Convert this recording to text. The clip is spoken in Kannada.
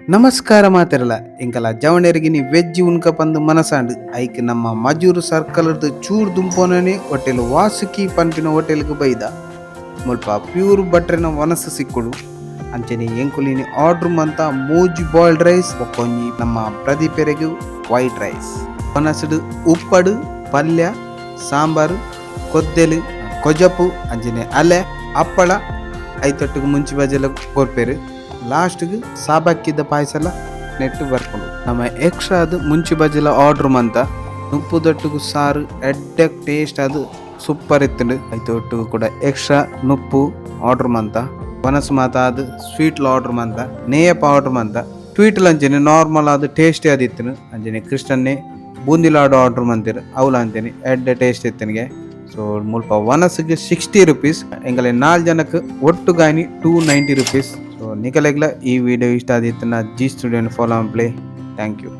ನಮಸ್ಕಾರ ಮಾತಿರಲ್ಲ ಇಂಕಲ ಜವಣರಿಗೆ ನೀ ವೆಜ್ ಉನ್ಕ ಪಂದು ಮನಸಾಂಡು ಐಕ್ ನಮ್ಮ ಮಜೂರು ಸರ್ಕಲ್ದ ಚೂರ್ ದುಂಪೋನೇ ಹೋಟೆಲ್ ವಾಸುಕಿ ಪಂಪಿನ ಹೋಟೆಲ್ಗೆ ಬೈದ ಮುಲ್ಪ ಪ್ಯೂರ್ ಬಟ್ರೆನ ವನಸ ಸಿಕ್ಕುಡು ಅಂಚನೆ ಎಂಕುಲಿನಿ ಆರ್ಡ್ರ್ ಮಂತ ಮೂಜಿ ಬಾಯ್ಲ್ಡ್ ರೈಸ್ ಒಕ್ಕೊಂಜಿ ನಮ್ಮ ಪ್ರದೀಪೆರೆಗೂ ವೈಟ್ ರೈಸ್ ವನಸಡು ಉಪ್ಪಡು ಪಲ್ಯ ಸಾಂಬಾರು ಕೊದ್ದೆಲು ಕೊಜಪು ಅಂಜನೆ ಅಲೆ ಅಪ್ಪಳ ಐತೊಟ್ಟಿಗೆ ಮುಂಚಿ ಬಜೆಲ್ಲ ಕೊರ್ಪೇರು ಲಾಸ್ಟ್ಗೆ ಸಾಬಕ್ಕಿದ್ದ ಪಾಯಸಲ ನೆಟ್ಟು ಬರ್ಕೊಂಡು ನಮ್ಮ ಎಕ್ಸ್ಟ್ರಾ ಅದು ಮುಂಚಿ ಬಜೆಲ್ಲ ಆರ್ಡ್ರ್ ಮಂತ ಉಪ್ಪು ದೊಟ್ಟಿಗೂ ಸಾರು ಎಡ್ಡೆ ಟೇಸ್ಟ್ ಅದು ಸೂಪರ್ ಇತ್ತು ಐತೊಟ್ಟಿಗೂ ಕೂಡ ಎಕ್ಸ್ಟ್ರಾ ನುಪ್ಪು ಆರ್ಡ್ರ್ ಮಂತ ವನಸ್ ಮಾತ ಅದು ಸ್ವೀಟ್ಲ ಆರ್ಡ್ರ್ ಮಂತ ನೇಯಪ್ಪ ಆರ್ಡ್ರ್ ಮಂತ ಸ್ವೀಟ್ಲ ಅಂಚೆನೆ ನಾರ್ಮಲ್ ಅದು ಟೇಸ್ಟಿ ಅದಿತ್ತು ಅಂಚನೆ ಕೃಷ್ಣನ್ನೇ ಬೂಂದಿ ಲಾಡು ಆರ್ಡ್ರ್ ಮಂತಿರು ಅವಳು ಅಂತೇನೆ ಎಡ್ಡೆ ಟೇಸ್ಟ್ ಇತ್ತನಿಗೆ ಸೊ ಮುಲ್ಪ ವನಸ್ಗೆ 60 rupees ಎಂಗಲೆ 4 ಜನಕ್ಕೆ ಒಟ್ಟು ಗಾನಿ 290 rupees. ಸೊ ನಿಕಲೆಗ್ಲ ಈ ವಿಡಿಯೋ ಇಷ್ಟ ಆದಿತ್ತು ನಾ ಜಿ ಸ್ಟುಡಿಯೋನ ಫಾಲೋ ಪ್ಲೇ ಥ್ಯಾಂಕ್ ಯು.